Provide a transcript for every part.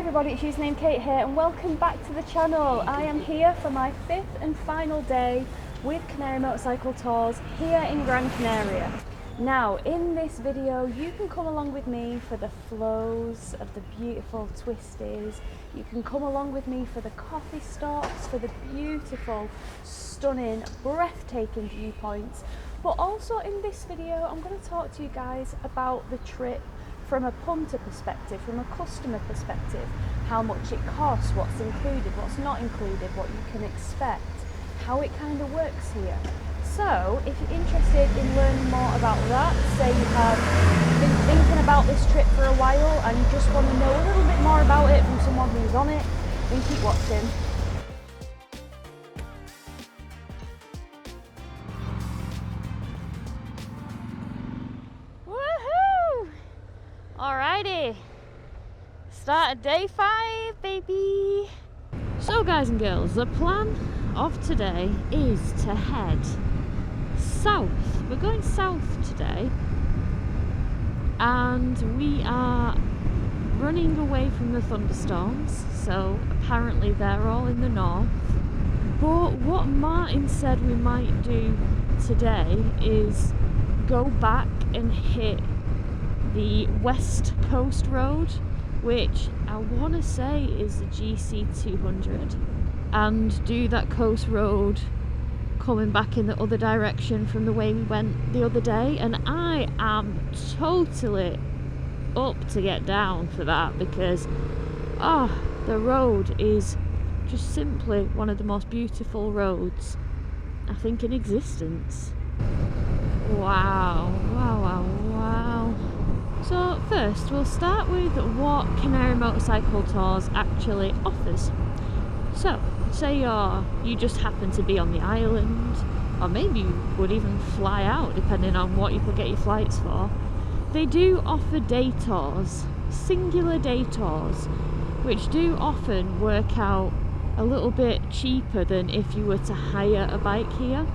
everybody, it's Usernamekate here and welcome back to the channel. I am here for my 5th and final day with Canary Motorcycle Tours here in Gran Canaria. Now in this video you can come along with me for the flows of the beautiful twisties, you can come along with me for the coffee stops, for the beautiful, stunning, breathtaking viewpoints, but also in this video I'm going to talk to you guys about the trip from a punter perspective, from a customer perspective, how much it costs, what's included, what's not included, what you can expect, how it kind of works here. So if you're interested in learning more about that, say you have been thinking about this trip for a while and you just want to know a little bit more about it from someone who's on it, then keep watching. Alrighty, start of day 5, baby. So guys and girls, the plan of today is to head south. We're going south today and we are running away from the thunderstorms, so apparently they're all in the north. But what Martin said we might do today is go back and hit the West Coast Road, which I want to say is the GC 200, and do that coast road coming back in the other direction from the way we went the other day. And I am totally up to get down for that because the road is just simply one of the most beautiful roads I think in existence. Wow, wow, wow, wow. So first we'll start with what Canary Motorcycle Tours actually offers. So say you just happen to be on the island, or maybe you would even fly out depending on what you could get your flights for. They do offer day tours, singular day tours, which do often work out a little bit cheaper than if you were to hire a bike here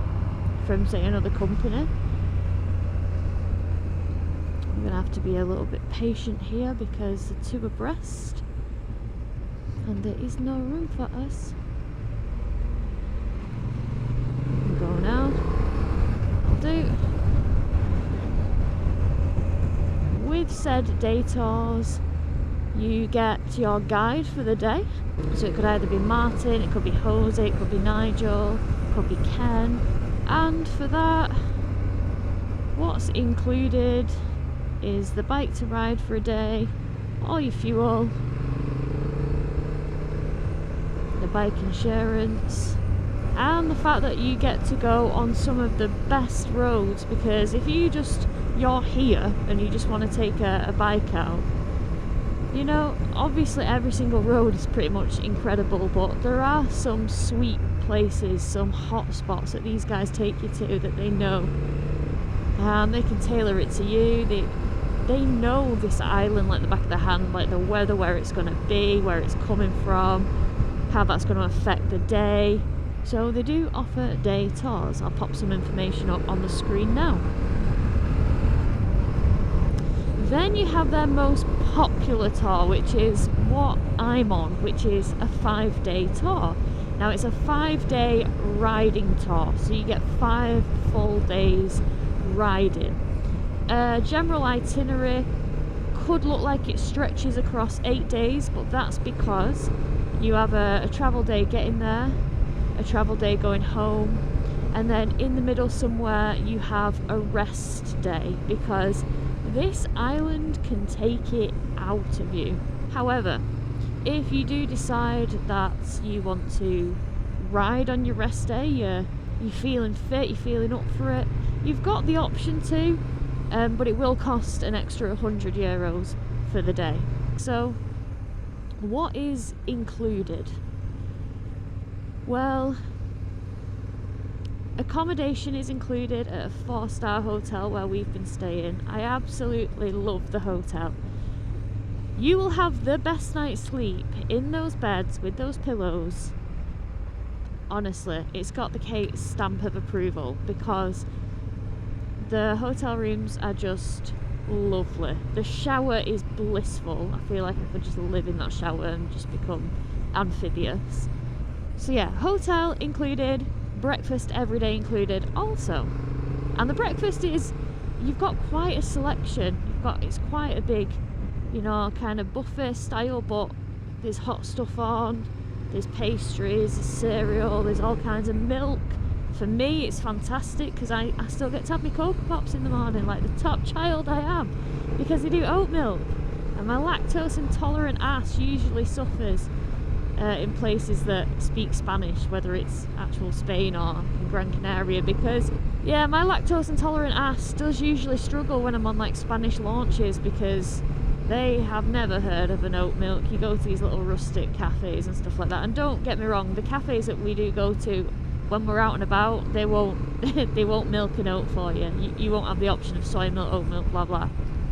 from say another company. I'm going to have to be a little bit patient here because they're two abreast and there is no room for us. Go now. I'll do. With said day tours, you get your guide for the day. So it could either be Martin, it could be Jose, it could be Nigel, it could be Ken. And for that, what's included is the bike to ride for a day, all your fuel, the bike insurance, and the fact that you get to go on some of the best roads. Because if you're here and you just want to take a bike out, you know, obviously every single road is pretty much incredible, but there are some sweet places, some hot spots that these guys take you to that they know, and they can tailor it to you. They know this island like the back of their hand, like the weather, where it's going to be, where it's coming from, how that's going to affect the day. So they do offer day tours. I'll pop some information up on the screen now. Then you have their most popular tour, which is what I'm on, which is a 5-day tour. Now it's a 5-day riding tour, so you get 5 full days riding. General itinerary could look like it stretches across 8 days, but that's because you have a travel day getting there, a travel day going home, and then in the middle somewhere you have a rest day, because this island can take it out of you. However, if you do decide that you want to ride on your rest day, you're feeling fit, you're feeling up for it, you've got the option to, but it will cost an extra €100 for the day. So what is included? Well, accommodation is included at a 4-star hotel where we've been staying. I absolutely love the hotel. You will have the best night's sleep in those beds with those pillows. Honestly, it's got the Kate stamp of approval because the hotel rooms are just lovely. The shower is blissful. I feel like I could just live in that shower and just become amphibious. So yeah, hotel included, breakfast every day included also. And the breakfast is, you've got quite a selection. It's quite a big, you know, kind of buffet style, but there's hot stuff on, there's pastries, there's cereal, there's all kinds of milk. For me, it's fantastic because I still get to have my Cocoa Pops in the morning, like the top child I am, because they do oat milk. And my lactose intolerant ass usually suffers in places that speak Spanish, whether it's actual Spain or Gran Canaria, because yeah, my lactose intolerant ass does usually struggle when I'm on like Spanish launches, because they have never heard of an oat milk. You go to these little rustic cafes and stuff like that, and don't get me wrong, the cafes that we do go to when we're out and about, they won't they won't milk an oat for you. You won't have the option of soy milk, oat milk, blah blah.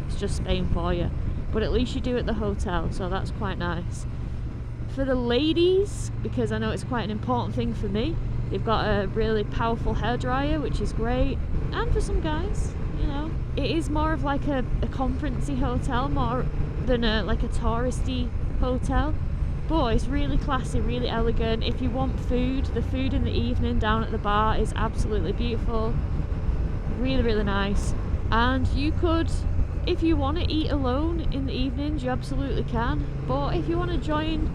It's just Spain for you, but at least you do at the hotel, so that's quite nice. For the ladies, because I know it's quite an important thing for me, they've got a really powerful hairdryer, which is great. And for some guys, you know, it is more of like a conferencey hotel more than like a touristy hotel. But it's really classy, really elegant. If you want food, the food in the evening down at the bar is absolutely beautiful. Really, really nice. And you could, if you want to eat alone in the evenings, you absolutely can. But if you want to join,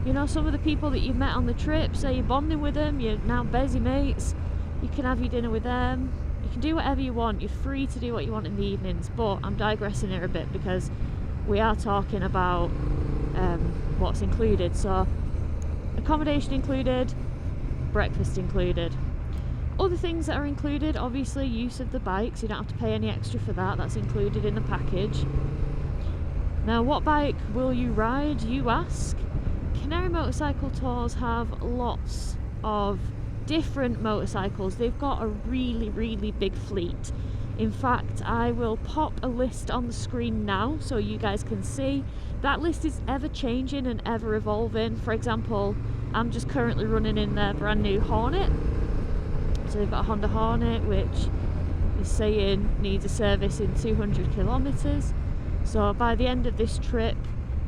you know, some of the people that you've met on the trip, say you're bonding with them, you're now busy mates, you can have your dinner with them. You can do whatever you want. You're free to do what you want in the evenings. But I'm digressing here a bit because we are talking about what's included. So accommodation included, breakfast included. Other things that are included, obviously use of the bikes. You don't have to pay any extra for that. That's included in the package. Now, what bike will you ride, you ask? Canary Motorcycle Tours have lots of different motorcycles. They've got a really, really big fleet. In fact, I will pop a list on the screen now so you guys can see. That list is ever changing and ever evolving. For example, I'm just currently running in their brand new Hornet. So they've got a Honda Hornet, which is saying needs a service in 200 kilometers. So by the end of this trip,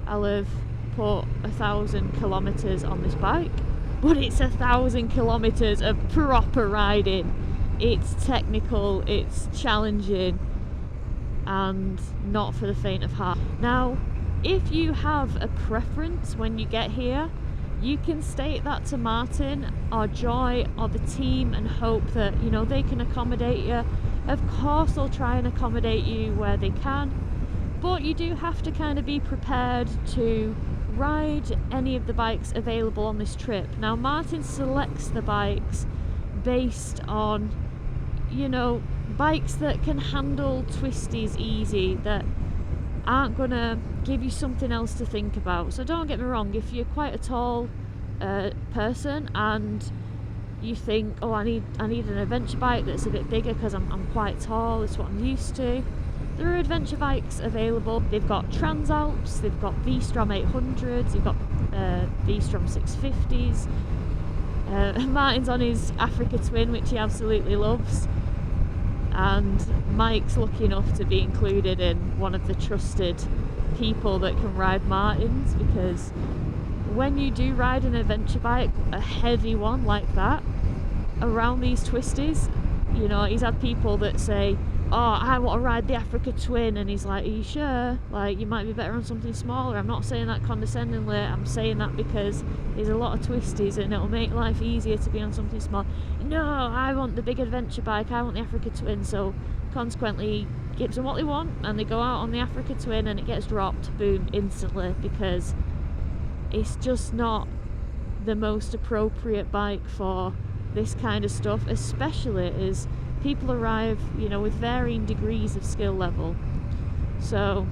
I'll have put 1,000 kilometers on this bike. But it's 1,000 kilometers of proper riding. It's technical, it's challenging, and not for the faint of heart. Now, if you have a preference when you get here, you can state that to Martin or Joy or the team and hope that, you know, they can accommodate you. Of course they'll try and accommodate you where they can, but you do have to kind of be prepared to ride any of the bikes available on this trip. Now, Martin selects the bikes based on, you know, bikes that can handle twisties easy, that aren't gonna give you something else to think about. So don't get me wrong, if you're quite a tall person and you think, oh, I need an adventure bike that's a bit bigger because I'm quite tall, it's what I'm used to, there are adventure bikes available. They've got Transalps, they've got V-Strom 800s, they've got V-Strom 650s. Martin's on his Africa Twin, which he absolutely loves, and Mike's lucky enough to be included in one of the trusted people that can ride Martins, because when you do ride an adventure bike, a heavy one like that, around these twisties, you know, he's had people that say, oh, I want to ride the Africa Twin, and he's like, are you sure? Like, you might be better on something smaller. I'm not saying that condescendingly, I'm saying that because there's a lot of twisties and it'll make life easier to be on something small. No, I want the big adventure bike, I want the Africa Twin. So consequently, he gives them what they want and they go out on the Africa Twin and it gets dropped, boom, instantly, because it's just not the most appropriate bike for this kind of stuff, especially as people arrive, you know, with varying degrees of skill level. So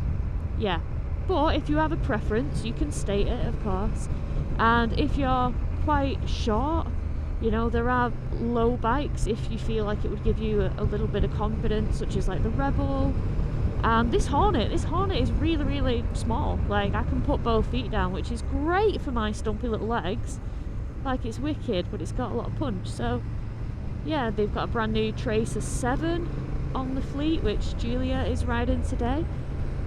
yeah, but if you have a preference, you can state it, of course. And if you're quite short, you know, there are low bikes if you feel like it would give you a little bit of confidence, such as like the Rebel. And this Hornet is really, really small. Like, I can put both feet down, which is great for my stumpy little legs. Like, it's wicked, but it's got a lot of punch. So yeah, they've got a brand new Tracer 7, on the fleet, which Julia is riding today,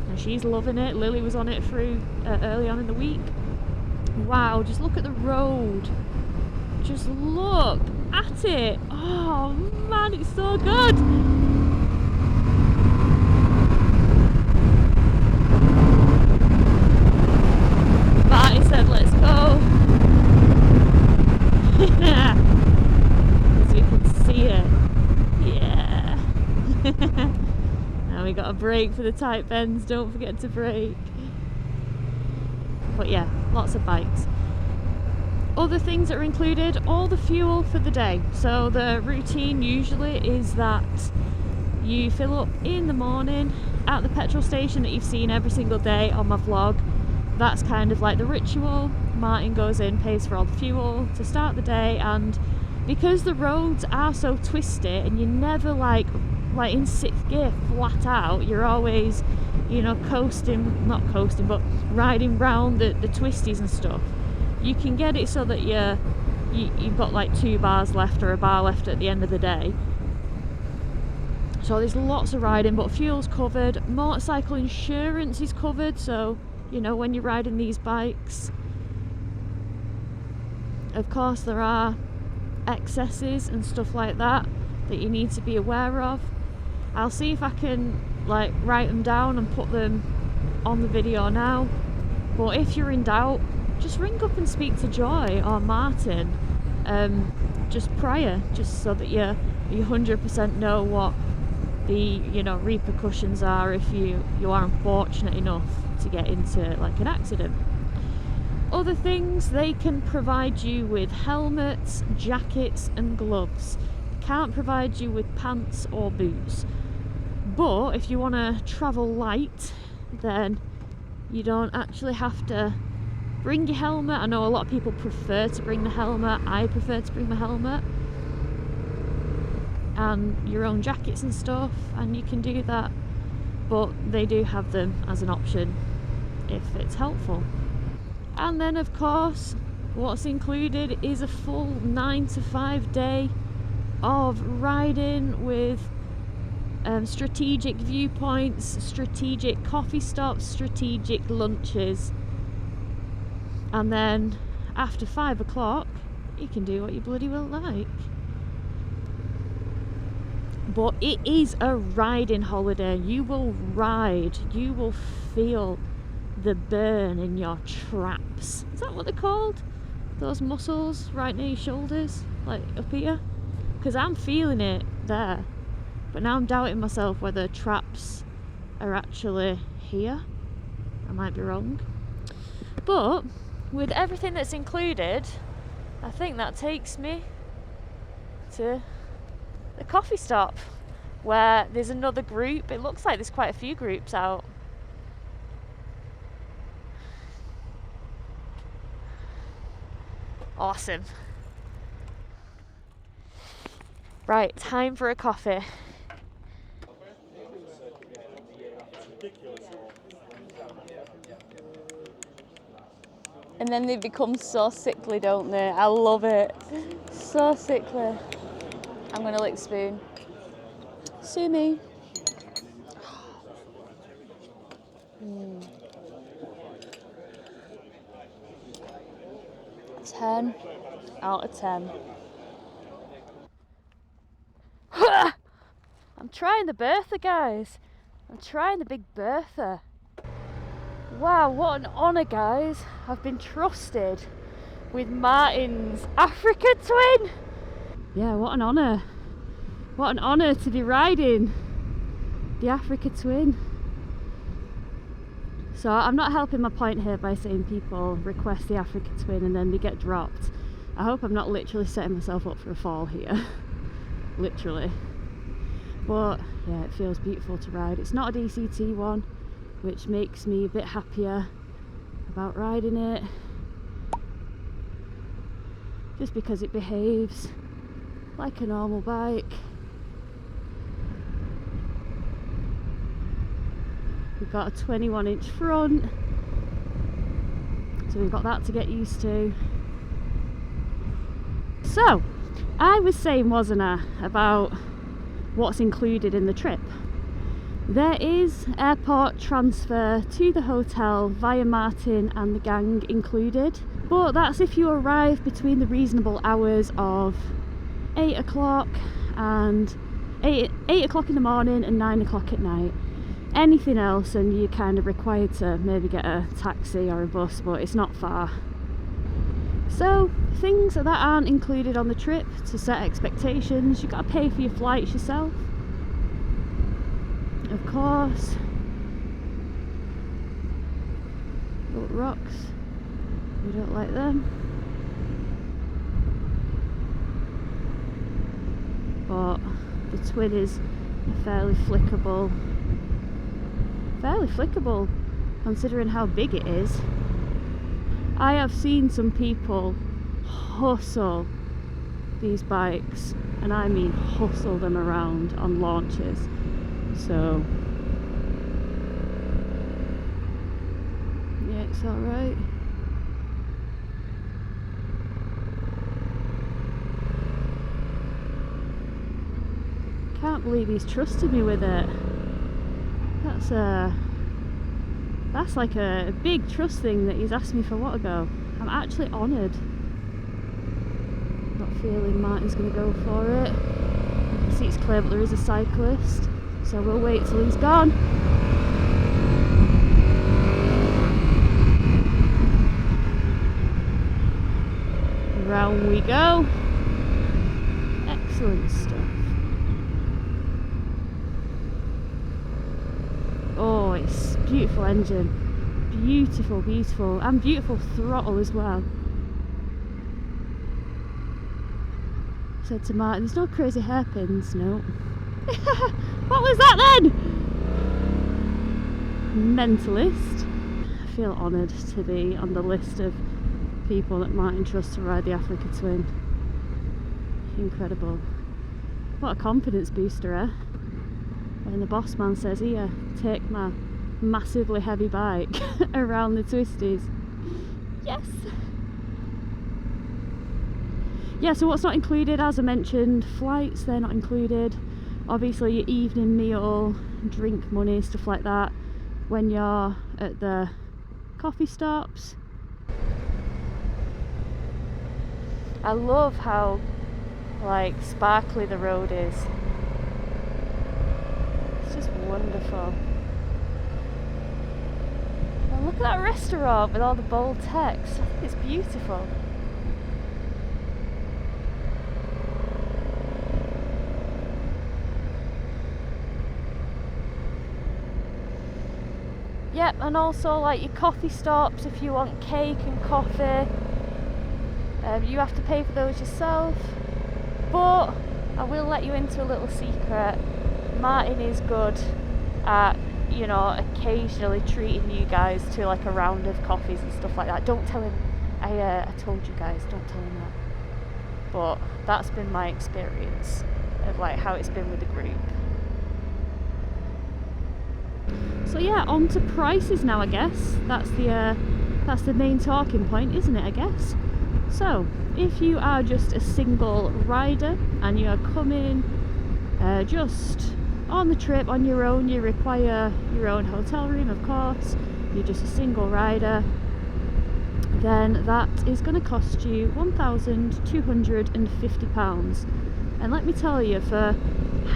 and she's loving it. Lily was on it through early on in the week. Wow, just look at the road. Just look at it. Oh man, it's so good. Marty said, let's go. As we can see it. Yeah. Now we got a brake for the tight bends. Don't forget to brake. But yeah, lots of bikes. Other things that are included, all the fuel for the day. So the routine usually is that you fill up in the morning at the petrol station that you've seen every single day on my vlog. That's kind of like the ritual. Martin goes in, pays for all the fuel to start the day, and because the roads are so twisty and you're never like in sixth gear flat out, you're always, you know, not coasting, but riding round the twisties and stuff. You can get it so that you've got like 2 bars left or a bar left at the end of the day. So there's lots of riding, but fuel's covered. Motorcycle insurance is covered, so you know, when you're riding these bikes. Of course, there are excesses and stuff like that you need to be aware of. I'll see if I can like write them down and put them on the video now. But if you're in doubt, just ring up and speak to Joy or Martin just prior, just so that you 100% know what the, you know, repercussions are if you are unfortunate enough to get into like an accident. Other things, they can provide you with helmets, jackets and gloves. Can't provide you with pants or boots. But if you want to travel light, then you don't actually have to bring your helmet. I know a lot of people prefer to bring the helmet. I prefer to bring my helmet and your own jackets and stuff, and you can do that, but they do have them as an option if it's helpful. And then of course what's included is a full 9 to 5 day of riding with strategic viewpoints, strategic coffee stops, strategic lunches, and then after 5 o'clock you can do what you bloody well like. But it is a riding holiday. You will ride, you will feel the burn in your traps. Is that what they're called? Those muscles right near your shoulders, like up here? Because I'm feeling it there. But now I'm doubting myself whether traps are actually here. I might be wrong. But with everything that's included, I think that takes me to the coffee stop, where there's another group. It looks like there's quite a few groups out. Awesome. Right, time for a coffee. And then they become so sickly, don't they? I love it. So sickly. I'm gonna lick the spoon. Sue me. 10 out of 10. I'm trying the Bertha, guys. I'm trying the big Bertha. Wow, what an honour, guys. I've been trusted with Martin's Africa twin. Yeah, what an honour. What an honour to be riding the Africa twin. So I'm not helping my point here by saying people request the Africa twin and then they get dropped. I hope I'm not literally setting myself up for a fall here. Literally. But yeah, it feels beautiful to ride. It's not a DCT one, which makes me a bit happier about riding it. Just because it behaves like a normal bike. We've got a 21-inch front, so we've got that to get used to. So, I was saying, wasn't I, about what's included in the trip. There is airport transfer to the hotel via Martin and the gang included, but that's if you arrive between the reasonable hours of 8 o'clock and 8 o'clock in the morning and 9 o'clock at night. Anything else and you're kind of required to maybe get a taxi or a bus, but it's not far. So things that aren't included on the trip, to set expectations, you've got to pay for your flights yourself, of course. Oh, rocks, we don't like them. But the Twin is fairly flickable considering how big it is. I have seen some people hustle these bikes, and I mean hustle them around on launches. So yeah, it's alright. Can't believe he's trusted me with it. That's like a big trust thing that he's asked me for a while ago. I'm actually honoured. Not feeling Martin's going to go for it. You can see it's clear, but there is a cyclist, so we'll wait till he's gone. Round we go. Excellent stuff. Oh, it's beautiful engine, beautiful, and beautiful throttle as well. Said to Martin, there's no crazy hairpins, no. What was that then? Mentalist. I feel honoured to be on the list of people that Martin trusts to ride the Africa Twin. Incredible. What a confidence booster, eh? When the boss man says, here, take my massively heavy bike around the twisties. Yes! Yeah, so what's not included, as I mentioned, flights, they're not included. Obviously your evening meal, drink money, stuff like that, when you're at the coffee stops. I love how like sparkly the road is. It's just wonderful. And look at that restaurant with all the bold text. I think it's beautiful. Yep, and also like your coffee stops, if you want cake and coffee, you have to pay for those yourself. But I will let you into a little secret. Martin is good at, you know, occasionally treating you guys to like a round of coffees and stuff like that. Don't tell him I told you guys, don't tell him that. But that's been my experience of like how it's been with the group. So yeah, on to prices now, I guess. That's the main talking point, isn't it, I guess? So, if you are just a single rider and you're coming just on the trip on your own, you require your own hotel room, of course, you're just a single rider, then that is going to cost you £1,250. And let me tell you, for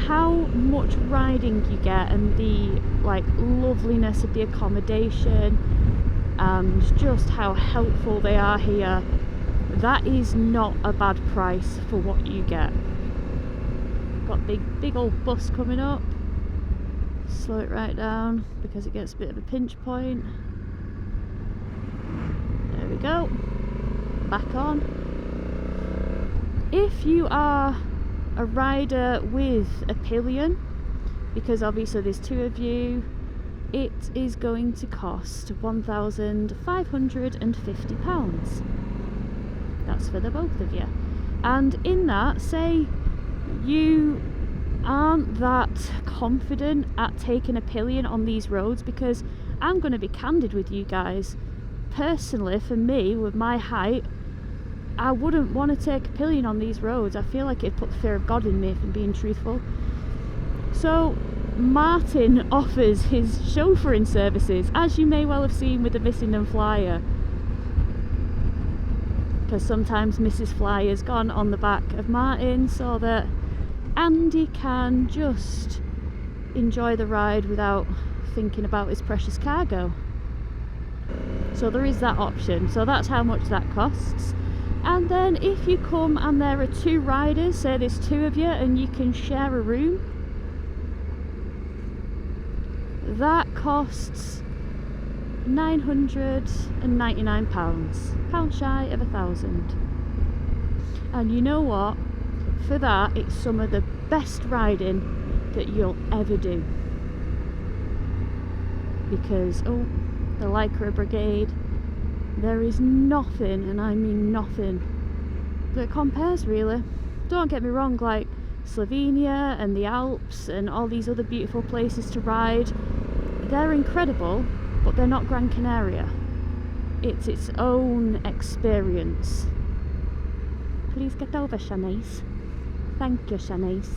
how much riding you get and the like loveliness of the accommodation and just how helpful they are here, that is not a bad price for what you get. Got big old bus coming up. Slow it right down because it gets a bit of a pinch point. There we go. Back on. If you are a rider with a pillion, because obviously there's two of you, it is going to cost £1,550. That's for the both of you. And in that, say you aren't that confident at taking a pillion on these roads, because I'm going to be candid with you guys, personally for me with my height, I wouldn't want to take a pillion on these roads. I feel like it'd put the fear of God in me, if I'm being truthful. So Martin offers his chauffeuring services, as you may well have seen with the Missing and Flyer, because sometimes Mrs. Flyer's gone on the back of Martin so that Andy can just enjoy the ride without thinking about his precious cargo. So there is that option. So that's how much that costs. And then if you come and there are 2 riders, say there's 2 of you and you can share a room, that costs £999, pound shy of £1,000. And you know what, for that it's some of the best riding that you'll ever do, because the Lycra Brigade, there is nothing, and I mean nothing, that compares really. Don't get me wrong, like Slovenia and the Alps and all these other beautiful places to ride, they're incredible, but they're not Gran Canaria. It's its own experience. Please get over, Shanice. Thank you, Shanice.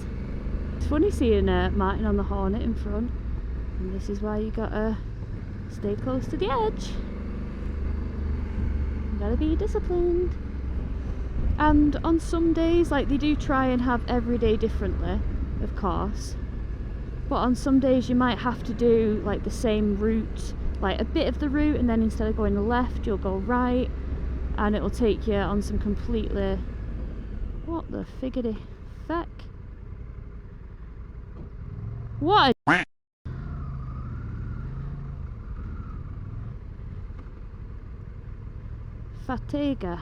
It's funny seeing Martin on the Hornet in front, and this is why you gotta stay close to the edge. You gotta be disciplined. And on some days, like, they do try and have every day differently, of course, but on some days you might have to do like the same route, like a bit of the route, and then instead of going left you'll go right, and it'll take you on some completely, what the figgity feck, what a Fatiga.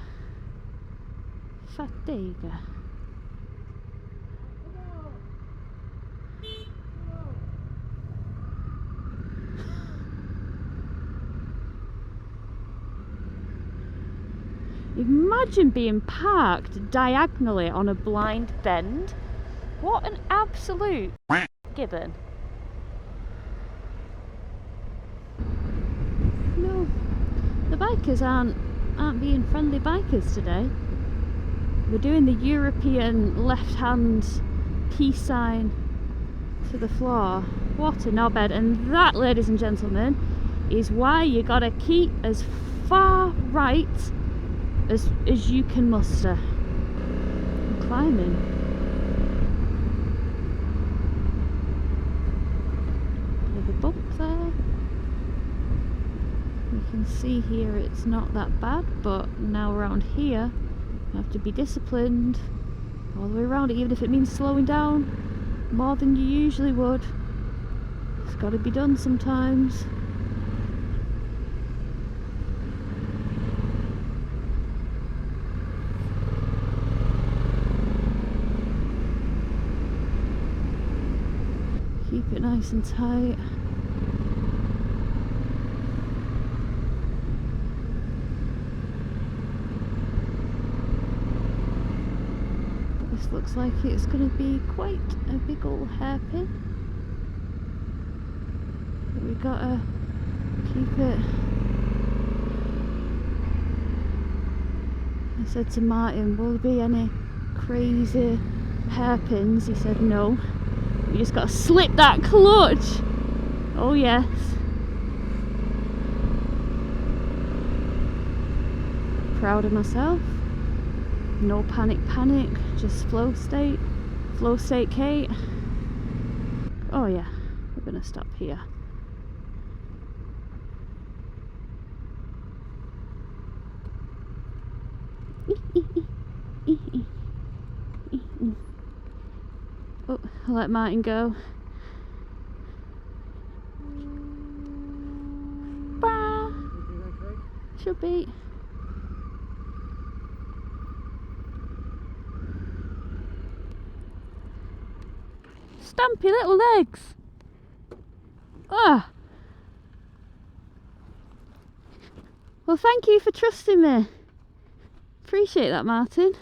Imagine being parked diagonally on a blind bend. What an absolute gibbon. No, the bikers aren't being friendly bikers today. We're doing the European left-hand peace sign to the floor. What a knobhead. And that, ladies and gentlemen, is why you gotta keep as far right as you can muster. I'm climbing. Bit of a bump there. You can see here it's not that bad, but now around here you have to be disciplined all the way around it, even if it means slowing down more than you usually would. It's got to be done sometimes. Keep it nice and tight. This looks like it's going to be quite a big old hairpin, but we've got to keep it. I said to Martin, will there be any crazy hairpins? He said no. You just got to slip that clutch. Oh yes. Proud of myself. No panic, just flow state Kate. Oh yeah, we're gonna stop here. Oh, I'll let Martin go. Bah! Should be. Stumpy little legs. Ah. Well, thank you for trusting me. Appreciate that, Martin.